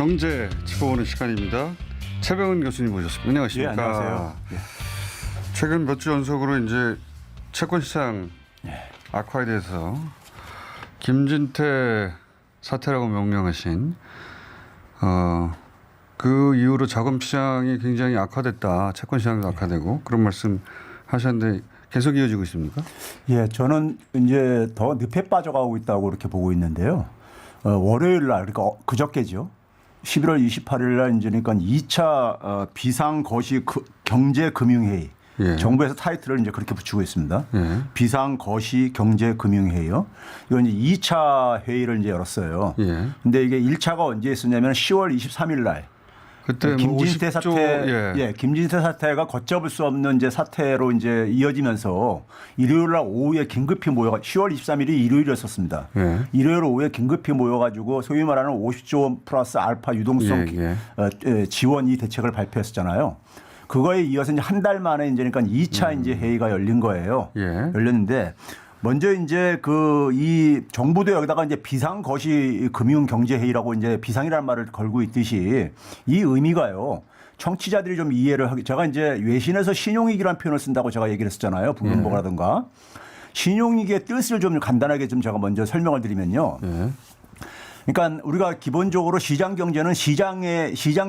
경제 짚어보는 시간입니다. 최병은 교수님 모셨습니다. 안녕하십니까? 예, 안녕하세요. 예. 최근 몇 주 연속으로 이제 채권 시장 악화에 대해서 김진태 사태라고 명명하신 그 이후로 자금 시장이 굉장히 악화됐다. 채권 시장도 악화되고 그런 말씀 하셨는데 계속 이어지고 있습니까? 예, 저는 이제 더 늪에 빠져가고 있다고 이렇게 보고 있는데요. 월요일 날, 그러니까 그저께죠. 11월 28일 날 이제 그러니까 2차 비상거시 경제금융회의. 예. 정부에서 타이틀을 이제 그렇게 붙이고 있습니다. 예. 비상거시 경제금융회의요. 이건 이제 2차 회의를 이제 열었어요. 예. 근데 이게 1차가 언제 있었냐면 10월 23일 날. 그때 김진태 50조, 사태, 예, 김진태 사태가 걷잡을 수 없는 이제 사태로 이제 이어지면서 일요일 날 오후에 긴급히 모여가 10월 23일이 일요일이었었습니다. 예. 일요일 오후에 긴급히 모여가지고 소위 말하는 50조 원 플러스 알파 유동성 지원 이 대책을 발표했었잖아요. 그거에 이어서 이제 한 달 만에 이제 그러니까 2차 이제 회의가 열린 거예요. 예. 열렸는데 먼저 이제 이 정부도 여기다가 이제 비상거시 금융경제회의라고 이제 비상이라는 말을 걸고 있듯이 이 의미가요. 청취자들이 좀 이해를 하기. 제가 이제 외신에서 신용위기라는 표현을 쓴다고 제가 얘기를 했었잖아요. 블룸버그라든가. 신용위기의 뜻을 좀 간단하게 좀 제가 먼저 설명을 드리면요. 그러니까 우리가 기본적으로 시장 경제는 시장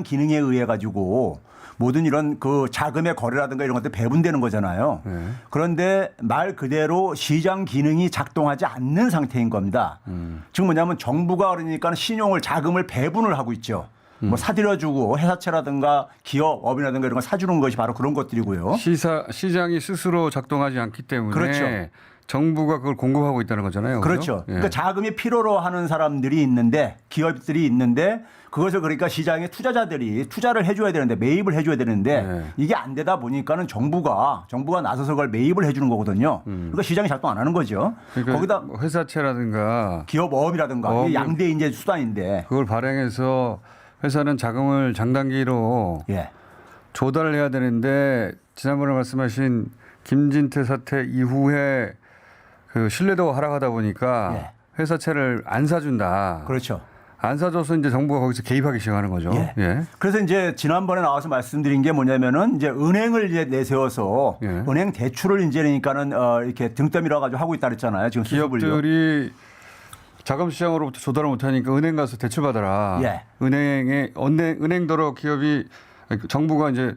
기능에 의해 가지고 모든 이런 그 자금의 거래라든가 이런 것들 배분되는 거잖아요. 그런데 말 그대로 시장 기능이 작동하지 않는 상태인 겁니다. 즉 뭐냐면 정부가 그러니까 신용을 자금을 배분을 하고 있죠. 뭐 사들여주고 회사채라든가 기업, 업이라든가 이런 거 사주는 것이 바로 그런 것들이고요. 시장이 스스로 작동하지 않기 때문에 그렇죠. 정부가 그걸 공급하고 있다는 거잖아요. 그렇죠. 예. 그러니까 자금이 필요로 하는 사람들이 있는데 기업들이 있는데 그것을 그러니까 시장에 투자자들이 투자를 해줘야 되는데 매입을 해줘야 되는데 이게 안 되다 보니까는 정부가 나서서 그걸 매입을 해주는 거거든요. 그러니까 시장이 작동 안 하는 거죠. 그러니까 거기다 뭐 회사채라든가 기업어업이라든가 이게 양대 이제 수단인데 그걸 발행해서 회사는 자금을 장단기로 조달을 해야 되는데 지난번에 말씀하신 김진태 사태 이후에 그 신뢰도가 하락하다 보니까 회사채를 안 사준다. 그렇죠. 안 사줘서 이제 정부가 거기서 개입하기 시작하는 거죠. 예. 그래서 이제 지난번에 나와서 말씀드린 게 뭐냐면은 이제 은행을 이제 내세워서 은행 대출을 이제 그러니까는 이렇게 등떠밀어 가지고 하고 있다 그랬잖아요. 지금 기업들이 자금 시장으로부터 조달을 못하니까 은행 가서 대출 받아라. 은행도로 정부가 이제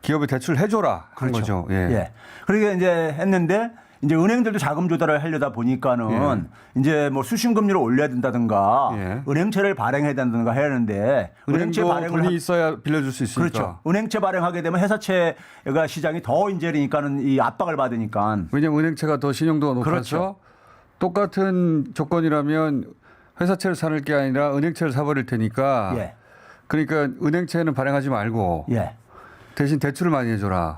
기업에 대출 해줘라 한 거죠. 그러니까 이제 했는데 이제 은행들도 자금 조달을 하려다 보니까는 이제 뭐 수신금리를 올려야 된다든가 은행채를 발행해야 된다든가 해야 하는데 은행채 발행을 돈이 있어야 빌려줄 수 있으니까. 그렇죠. 은행채 발행하게 되면 회사채가 시장이 더 이제 그러니까는 이 압박을 받으니까. 왜냐하면 은행채가 더 신용도가 높아서 그렇죠. 똑같은 조건이라면 회사채를 사는 게 아니라 은행채를 사버릴 테니까. 그러니까 은행채는 발행하지 말고 대신 대출을 많이 해줘라.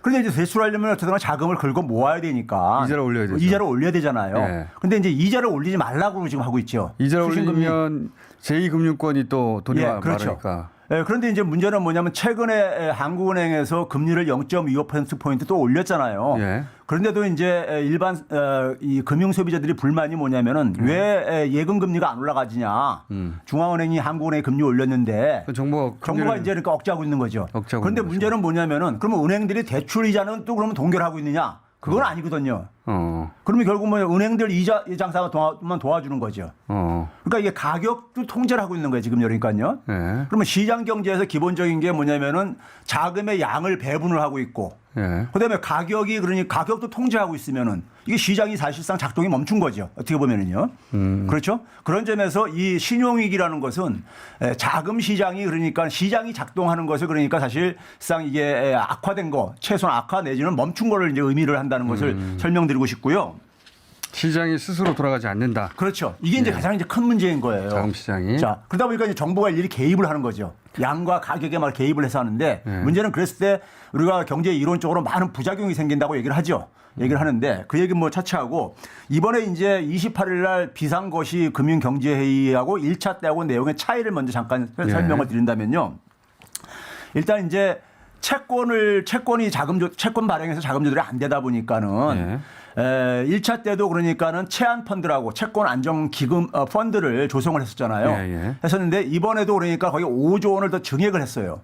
그런데 이제 대출하려면 어쨌든 자금을 긁어 모아야 되니까 이자를 올려야 되죠. 이자를 올려야 되잖아요. 그런데 이제 이자를 올리지 말라고 지금 하고 있죠. 이자를 올리면 제2금융권이 또 돈이 많으니까. 그런데 이제 문제는 뭐냐면 최근에 한국은행에서 금리를 0.25%포인트 또 올렸잖아요. 그런데도 이제 일반 이 금융 소비자들이 불만이 뭐냐면은 왜 예금 금리가 안 올라가지냐. 중앙은행이 한국은행에 금리 올렸는데 정부가 이제 그러니까 억제하고 있는 거죠. 그런데 문제는 뭐냐면은 그러면 은행들이 대출 이자는 또 그러면 동결하고 있느냐? 그건 아니거든요. 그러면 결국 뭐 은행들 이자 장사만 도와주는 거죠. 그러니까 이게 가격도 통제를 하고 있는 거예요 지금 그러니까요. 그러면 시장 경제에서 기본적인 게 뭐냐면은 자금의 양을 배분을 하고 있고, 그다음에 가격도 통제하고 있으면은 이게 시장이 사실상 작동이 멈춘 거죠. 어떻게 보면은요. 그렇죠? 그런 점에서 이 신용위기라는 것은 자금 시장이 그러니까 시장이 작동하는 것을 그러니까 사실상 이게 악화된 거, 최소한 악화 내지는 멈춘 거를 이제 의미를 한다는 것을 설명드리고 싶고요. 시장이 스스로 돌아가지 않는다. 그렇죠. 이게 이제 가장 이제 큰 문제인 거예요. 자금 시장이. 자, 그러다 보니까 이제 정부가 일일이 개입을 하는 거죠. 양과 가격에 막 개입을 해서 하는데 문제는 그랬을 때 우리가 경제 이론적으로 많은 부작용이 생긴다고 얘기를 하죠. 얘기를 하는데 그 얘기는 뭐 차치하고 이번에 이제 28일 날 비상거시 금융경제회의하고 1차 때하고 내용의 차이를 먼저 잠깐 설명을 드린다면요. 일단 이제 채권이 채권 발행해서 자금 조달이 안 되다 보니까는 1차 때도 그러니까는 채안 펀드라고 채권 안정 기금 펀드를 조성을 했었잖아요. 예, 예. 했었는데 이번에도 그러니까 거의 5조 원을 더 증액을 했어요.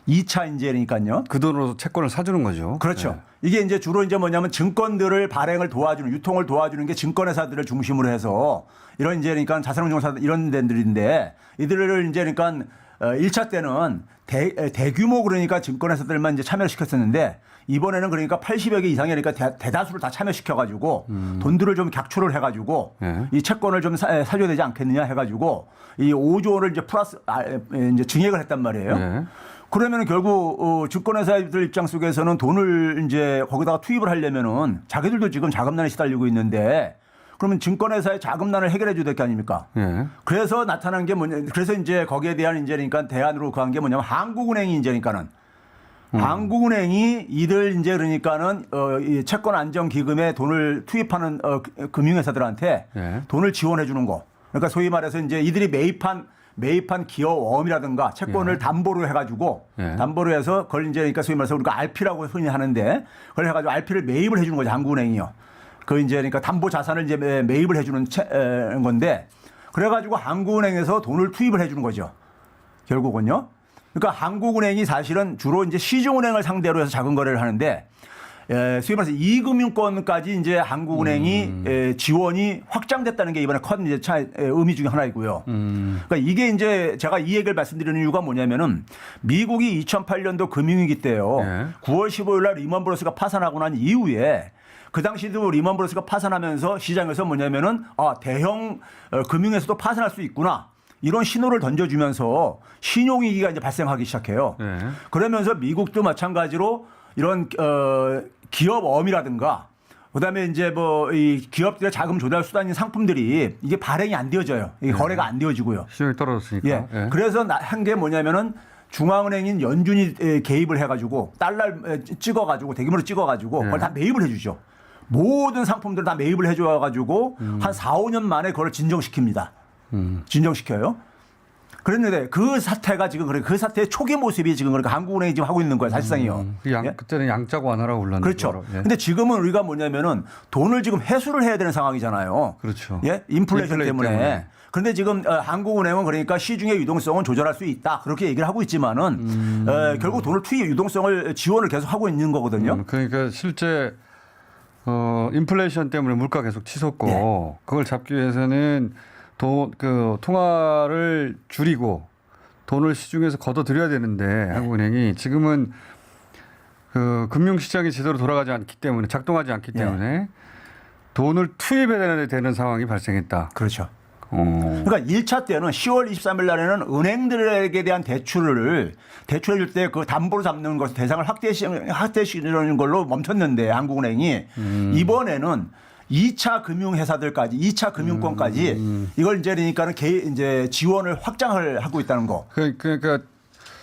2차 이제니까요. 그 돈으로 채권을 사주는 거죠. 그렇죠. 네. 이게 이제 주로 이제 뭐냐면 증권들을 발행을 도와주는 유통을 도와주는 게 증권회사들을 중심으로 해서 이런 이제 그러니까 자산운용사 이런 데들인데 이들을 이제 그러니까 1차 때는 대규모 그러니까 증권회사들만 이제 참여를 시켰었는데 이번에는 그러니까 80여 개 이상의 그러니까 대다수를 다 참여시켜가지고 돈들을 좀 객출을 해가지고 이 채권을 좀 사줘야 되지 않겠느냐 해가지고 이 5조 원을 이제 플러스 이제 증액을 했단 말이에요. 그러면 결국 증권회사들 입장 속에서는 돈을 이제 거기다가 투입을 하려면은 자기들도 지금 자금난에 시달리고 있는데 그러면 증권회사의 자금난을 해결해 줘야 될 게 아닙니까? 그래서 나타난 게 뭐냐. 그래서 이제 거기에 대한 이제 그러니까 대안으로 구한 게 뭐냐면 한국은행이 이제 그러니까는 한국은행이 이들 이제 그러니까는 이 채권 안정 기금에 돈을 투입하는 금융회사들한테 돈을 지원해 주는 거. 그러니까 소위 말해서 이제 이들이 매입한 기업원이라든가 채권을 담보로 해가지고 담보로 해서 그걸 이제 그러니까 소위 말해서 우리가 RP라고 흔히 하는데 그걸 해가지고 RP를 매입을 해주는 거죠. 한국은행이요. 그 이제 그러니까 담보 자산을 이제 매입을 해주는 건데 그래가지고 한국은행에서 돈을 투입을 해주는 거죠. 결국은요. 그러니까 한국은행이 사실은 주로 이제 시중은행을 상대로 해서 작은 거래를 하는데 소위 말해서 이금융권까지 이제 한국은행이 지원이 확장됐다는 게 이번에 큰 이제 의미 중에 하나이고요. 그러니까 이게 이제 제가 이 얘기를 말씀드리는 이유가 뭐냐면은 미국이 2008년도 금융위기 때요. 9월 15일 날 리먼 브러스가 파산하고 난 이후에 그 당시도 리먼 브러스가 파산하면서 시장에서 뭐냐면은 대형 금융에서도 파산할 수 있구나. 이런 신호를 던져주면서 신용위기가 이제 발생하기 시작해요. 그러면서 미국도 마찬가지로 이런 기업엄이라든가 그다음에 이제 뭐 이 기업들의 자금 조달 수단인 상품들이 이게 발행이 안 되어져요. 이게 거래가 안 되어지고요. 시장이 떨어졌으니까. 그래서 한 게 뭐냐면은 중앙은행인 연준이 개입을 해가지고 달러를 찍어가지고 대규모로 찍어가지고 그걸 다 매입을 해주죠. 모든 상품들을 다 매입을 해줘가지고 한 4, 5년 만에 그걸 진정시킵니다. 진정시켜요. 그랬는데 그 사태가 지금 그 사태의 초기 모습이 지금 그러니까 한국은행이 지금 하고 있는 거예요. 사실상이요. 그때는 양적 완화라고 올랐는데. 그렇죠. 근데 지금은 우리가 뭐냐면은 돈을 지금 회수를 해야 되는 상황이잖아요. 그렇죠. 인플레이션 때문에. 그런데 지금 한국은행은 그러니까 시중의 유동성은 조절할 수 있다. 그렇게 얘기를 하고 있지만은 결국 돈을 유동성을 지원을 계속 하고 있는 거거든요. 그러니까 실제 인플레이션 때문에 물가 계속 치솟고 그걸 잡기 위해서는 통화를 줄이고 돈을 시중에서 걷어들여야 되는데 한국은행이 지금은 그 금융시장이 제대로 돌아가지 않기 때문에 작동하지 않기 때문에 돈을 투입해야 되는 상황이 발생했다. 그렇죠. 그러니까 1차 때는 10월 23일 날에는 은행들에게 대한 대출을 줄 때 그 담보로 잡는 것 대상을 확대시키는 걸로 멈췄는데 한국은행이 이번에는 2차 금융회사들까지, 2차 금융권까지 이걸 이제 그러니까는 이제 지원을 확장을 하고 있다는 거. 그러니까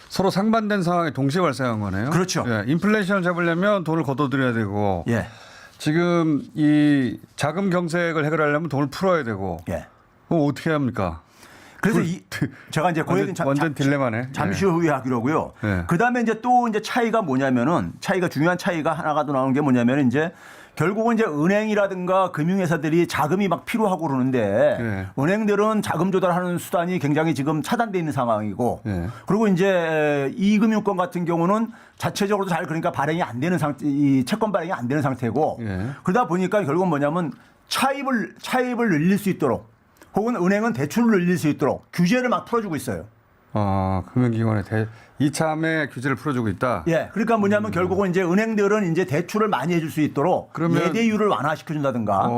서로 상반된 상황이 동시에 발생한 거네요. 그렇죠. 인플레이션을 잡으려면 돈을 걷어들여야 되고 지금 이 자금 경색을 해결하려면 돈을 풀어야 되고 그럼 어떻게 합니까? 그래서 제가 이제 완전 딜레마네. 잠시 후에 하기로고요. 그다음에 이제 또 이제 차이가 뭐냐면은 중요한 차이가 하나가 더 나오는 게 뭐냐면 이제 결국은 이제 은행이라든가 금융회사들이 자금이 막 필요하고 그러는데 은행들은 자금 조달하는 수단이 굉장히 지금 차단돼 있는 상황이고 그리고 이제 이금융권 같은 경우는 자체적으로 잘 그러니까 발행이 안 되는 상태, 이 채권 발행이 안 되는 상태고 그러다 보니까 결국은 뭐냐면 차입을 늘릴 수 있도록 혹은 은행은 대출을 늘릴 수 있도록 규제를 막 풀어주고 있어요. 금융기관의 이참에 규제를 풀어주고 있다. 그러니까 뭐냐면 결국은 이제 은행들은 이제 대출을 많이 해줄 수 있도록 예대율을 완화시켜준다든가.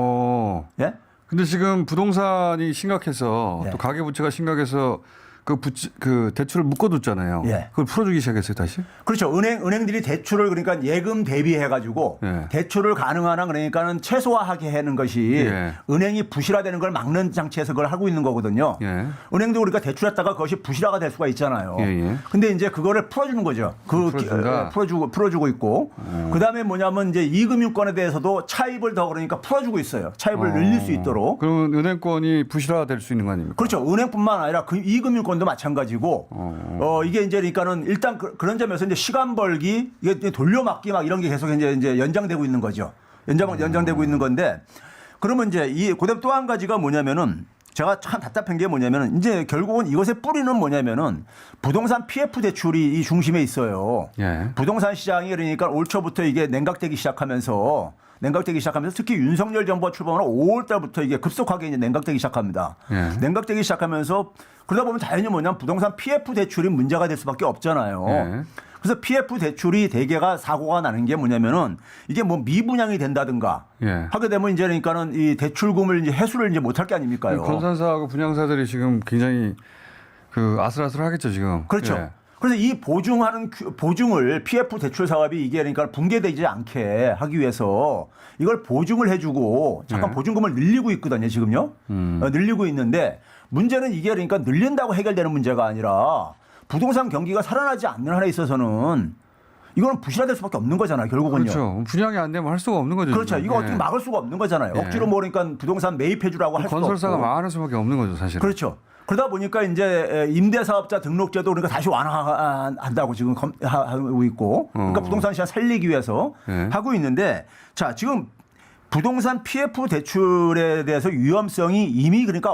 근데 지금 부동산이 심각해서 또 가계부채가 심각해서 그 대출을 묶어뒀잖아요. 그걸 풀어주기 시작했어요, 다시? 그렇죠. 은행들이 대출을 그러니까 예금 대비해가지고 대출을 가능한 한 그러니까는 최소화하게 하는 것이 은행이 부실화되는 걸 막는 장치에서 그걸 하고 있는 거거든요. 은행도 그러니까 대출했다가 그것이 부실화가 될 수가 있잖아요. 근데 이제 그거를 풀어주는 거죠. 풀어주고 있고. 그 다음에 뭐냐면 이제 이금융권에 대해서도 차입을 더 그러니까 풀어주고 있어요. 차입을 늘릴 수 있도록. 그러면 은행권이 부실화될 수 있는 거 아닙니까? 그렇죠. 은행뿐만 아니라 이금융권 도 마찬가지고 이게 이제 그러니까는 일단 그런 점에서 이제 시간 벌기 이게 돌려막기 막 이런 게 계속 이제 연장되고 있는 거죠. 연장되고 있는 건데 그러면 이제 그다음 또 한 가지가 뭐냐면은 제가 참 답답한 게 뭐냐면은 이제 결국은 이것의 뿌리는 뭐냐면은 부동산 PF 대출이 이 중심에 있어요. 예. 부동산 시장이 그러니까 올 초부터 이게 냉각되기 시작하면서 특히 윤석열 정부가 출범한 5월 달부터 이게 급속하게 이제 냉각되기 시작합니다. 예. 냉각되기 시작하면서 그러다 보면 당연히 뭐냐면 부동산 PF 대출이 문제가 될 수밖에 없잖아요. 예. 그래서 PF 대출이 대개가 사고가 나는 게 뭐냐면은 이게 뭐 미분양이 된다든가 예. 하게 되면 이제 그러니까는 이 대출금을 이제 회수를 이제 못할 게 아닙니까요. 건설사하고 분양사들이 지금 굉장히 그 아슬아슬하겠죠 지금. 그렇죠. 예. 그래서 이 보증을 PF 대출 사업이 이게 그러니까 붕괴되지 않게 하기 위해서 이걸 보증을 해주고 잠깐 네. 보증금을 늘리고 있거든요 지금요. 늘리고 있는데 문제는 이게 그러니까 늘린다고 해결되는 문제가 아니라 부동산 경기가 살아나지 않는 한에 있어서는 이거는 부실화될 수밖에 없는 거잖아요 결국은요. 그렇죠. 분양이 안 되면 할 수가 없는 거죠. 그렇죠. 지금. 이거 예. 어떻게 막을 수가 없는 거잖아요. 예. 억지로 뭐 그러니까 부동산 매입해주라고 할 수도 없고. 건설사가 망하는 수밖에 없는 거죠 사실은. 그렇죠. 그러다 보니까 이제 임대사업자 등록제도 그러니까 다시 완화한다고 지금 하고 있고 그러니까 부동산 시장 살리기 위해서 네. 하고 있는데 자 지금 부동산 PF 대출에 대해서 위험성이 이미 그러니까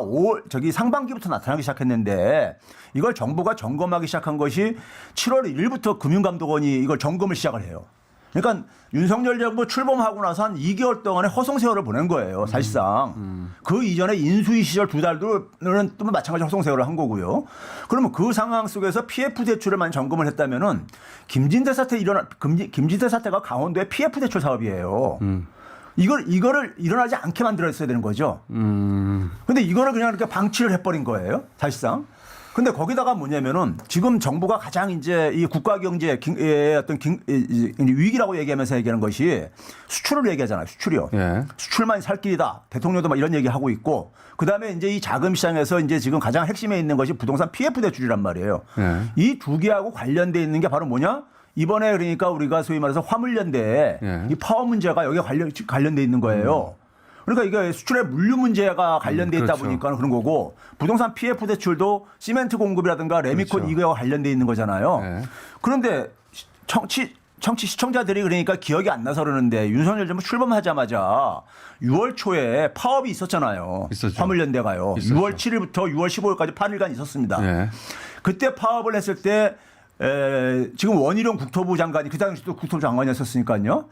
상반기부터 나타나기 시작했는데 이걸 정부가 점검하기 시작한 것이 7월 1일부터 금융감독원이 이걸 점검을 시작을 해요. 그러니까 윤석열 정부 출범하고 나서 한 2개월 동안의 허송세월을 보낸 거예요, 사실상. 그 이전에 인수위 시절 2달도는 또 마찬가지 허송세월을 한 거고요. 그러면 그 상황 속에서 PF 대출을만 점검을 했다면은 김진태 사태가 강원도의 PF 대출 사업이에요. 이거를 일어나지 않게 만들었어야 되는 거죠. 근데 이거를 그냥 이렇게 방치를 해버린 거예요, 사실상. 근데 거기다가 뭐냐면은 지금 정부가 가장 이제 이 국가 경제의 어떤 위기라고 얘기하면서 얘기하는 것이 수출을 얘기하잖아요. 수출이요. 예. 수출만 살 길이다. 대통령도 막 이런 얘기 하고 있고 그다음에 이제 이 자금 시장에서 이제 지금 가장 핵심에 있는 것이 부동산 PF 대출이란 말이에요. 예. 이 두 개하고 관련돼 있는 게 바로 뭐냐? 이번에 그러니까 우리가 소위 말해서 화물연대 예. 이 파워 문제가 여기에 관련돼 있는 거예요. 그러니까 이게 수출의 물류 문제가 관련돼 있다 그렇죠. 보니까 그런 거고 부동산 PF 대출도 시멘트 공급이라든가 레미콘 그렇죠. 이거와 관련돼 있는 거잖아요. 네. 그런데 시청자들이 그러니까 기억이 안 나서 그러는데 윤석열 정부 출범하자마자 6월 초에 파업이 있었잖아요. 있었죠. 화물연대가요. 있었죠. 6월 7일부터 6월 15일까지 8일간 있었습니다. 예. 그때 파업을 했을 때 지금 원희룡 국토부 장관이 그 당시도 국토부 장관이었었으니까요.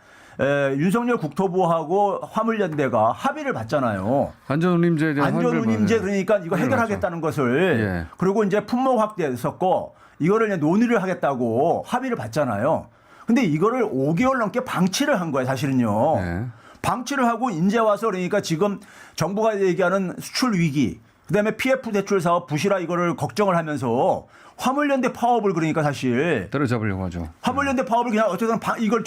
윤석열 국토부하고 화물연대가 합의를 봤잖아요. 안전운임제에 대한 안전운임제 그러니까 이거 해결하겠다는 것을 예. 그리고 이제 품목 확대했었고 이거를 이제 논의를 하겠다고 합의를 봤잖아요. 근데 이거를 5개월 넘게 방치를 한 거예요, 사실은요. 예. 방치를 하고 이제 와서 그러니까 지금 정부가 얘기하는 수출 위기, 그다음에 PF 대출 사업 부실화 이거를 걱정을 하면서 화물연대 파업을 그러니까 사실 때려잡으려고 하죠. 화물연대 파업을 그냥 어쨌든 이걸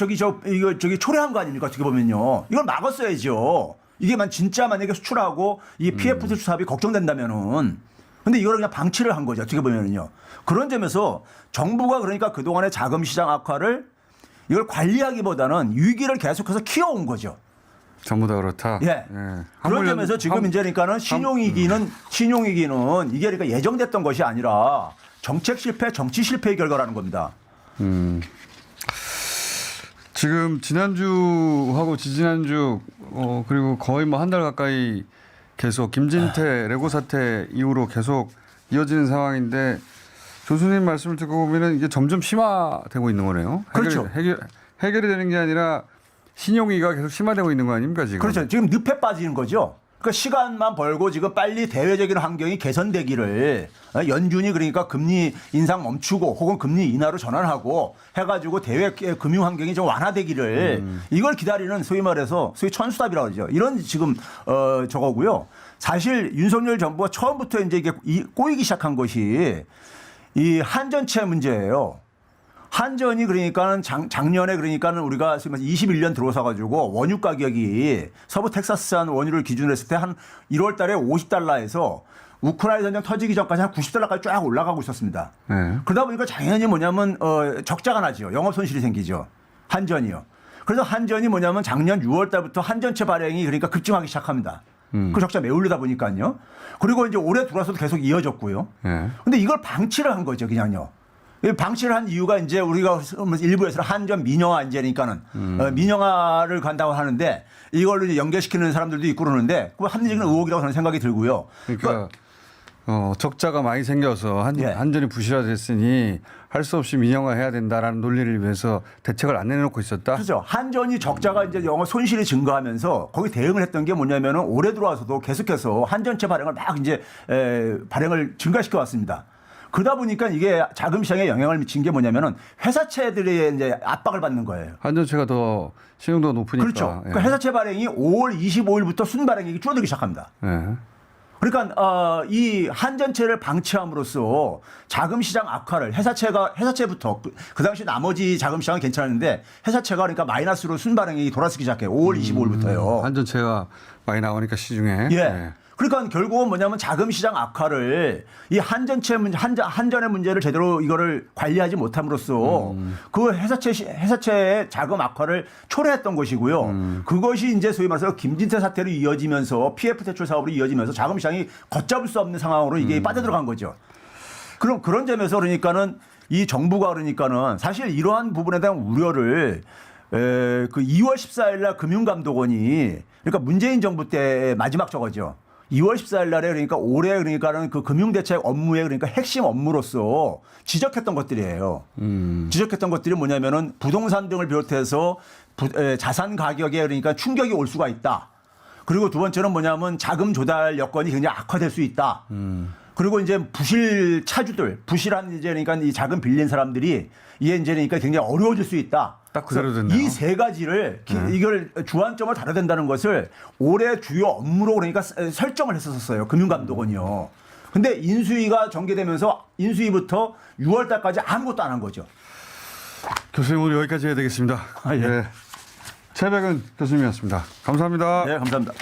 초래한 거 아닙니까? 어떻게 보면요. 이걸 막았어야죠. 이게 진짜 만약에 수출하고 이 PF 대출 사업이 걱정된다면은. 근데 이걸 그냥 방치를 한 거죠. 어떻게 보면은요. 그런 점에서 정부가 그러니까 그동안의 자금 시장 악화를 이걸 관리하기보다는 위기를 계속해서 키워온 거죠. 전부 다 그렇다. 예. 그런 점에서 지금 이제 그러니까는 신용위기는 이게 그러니까 예정됐던 것이 아니라 정책 실패, 정치 실패의 결과라는 겁니다. 지금 지난주하고 지지난주 그리고 거의 뭐 한 달 가까이 계속 김진태 레고 사태 이후로 계속 이어지는 상황인데 교수님 말씀을 듣고 보면은 이게 점점 심화되고 있는 거네요. 그렇죠. 해결이 되는 게 아니라 신용위기가 계속 심화되고 있는 거 아닙니까 지금? 그렇죠. 지금 늪에 빠지는 거죠. 그러니까 시간만 벌고 지금 빨리 대외적인 환경이 개선되기를 연준이 그러니까 금리 인상 멈추고 혹은 금리 인하로 전환하고 해가지고 대외 금융 환경이 좀 완화되기를 이걸 기다리는 소위 말해서 소위 천수답이라고 그러죠. 이런 지금 저거고요. 사실 윤석열 정부가 처음부터 이제 이게 꼬이기 시작한 것이 이 한전채 문제예요. 한전이 그러니까는 작년에 그러니까는 우리가 21년 들어서 가지고 원유 가격이 서부 텍사스산 원유를 기준으로 했을 때 한 1월 달에 $50에서 우크라이나 전쟁 터지기 전까지 한 $90까지 쫙 올라가고 있었습니다. 네. 그러다 보니까 당연히 뭐냐면 적자가 나죠. 영업 손실이 생기죠. 한전이요. 그래서 한전이 뭐냐면 작년 6월 달부터 한전채 발행이 그러니까 급증하기 시작합니다. 그 적자 메우려다 보니까요. 그리고 이제 올해 들어와서도 계속 이어졌고요. 네. 근데 이걸 방치를 한 거죠, 그냥요. 방치를 한 이유가 이제 우리가 일부에서는 한전 민영화 이제니까는 민영화를 간다고 하는데 이걸로 이제 연계시키는 사람들도 있고 그러는데 그 합리적인 의혹이라고 저는 생각이 들고요. 그러니까 적자가 많이 생겨서 한전이 부실화됐으니 할 수 없이 민영화해야 된다라는 논리를 위해서 대책을 안 내놓고 있었다. 그렇죠. 한전이 적자가 이제 영업 손실이 증가하면서 거기 대응을 했던 게 뭐냐면은 올해 들어와서도 계속해서 한전채 발행을 막 이제 발행을 증가시켜 왔습니다. 그러다 보니까 이게 자금 시장에 영향을 미친 게 뭐냐면은 회사채들이 이제 압박을 받는 거예요. 한전채가 더 신용도가 높으니까. 그렇죠. 그러니까 회사채 발행이 5월 25일부터 순발행이 줄어들기 시작합니다. 예. 그러니까 이 한전채를 방치함으로써 자금 시장 악화를 회사채부터 그 당시 나머지 자금 시장은 괜찮았는데 회사채가 그러니까 마이너스로 순발행이 돌아서기 시작해요. 5월 25일부터요. 한전채가 많이 나오니까 시중에. 예. 그러니까 결국은 뭐냐면 자금 시장 악화를 이 한전의 문제를 제대로 이거를 관리하지 못함으로써 그 회사채의 자금 악화를 초래했던 것이고요. 그것이 이제 소위 말해서 김진태 사태로 이어지면서 PF 대출 사업으로 이어지면서 자금 시장이 걷잡을 수 없는 상황으로 이게 빠져들어간 거죠. 그럼 그런 점에서 그러니까는 이 정부가 그러니까는 사실 이러한 부분에 대한 우려를 그 2월 14일 날 금융감독원이 그러니까 문재인 정부 때 마지막 저거죠. 2월 14일 날에 그러니까 올해 그러니까는 그 금융대책 업무의 그러니까 핵심 업무로서 지적했던 것들이에요. 지적했던 것들이 뭐냐면은 부동산 등을 비롯해서 자산 가격에 그러니까 충격이 올 수가 있다. 그리고 두 번째는 뭐냐면 자금 조달 여건이 굉장히 악화될 수 있다. 그리고 이제 부실 차주들, 부실한 이제 그러니까 이 자금 빌린 사람들이 이게 이제 그러니까 굉장히 어려워질 수 있다. 딱 그대로 됐네요. 이 세 가지를 이걸 주안점을 다뤄야 된다는 것을 올해 주요 업무로 그러니까 설정을 했었어요. 금융감독원이요. 근데 인수위가 전개되면서 인수위부터 6월 달까지 아무것도 안 한 거죠. 교수님 오늘 여기까지 해야 되겠습니다. 아, 예. 네. 최백은 교수님이었습니다. 감사합니다. 네, 감사합니다.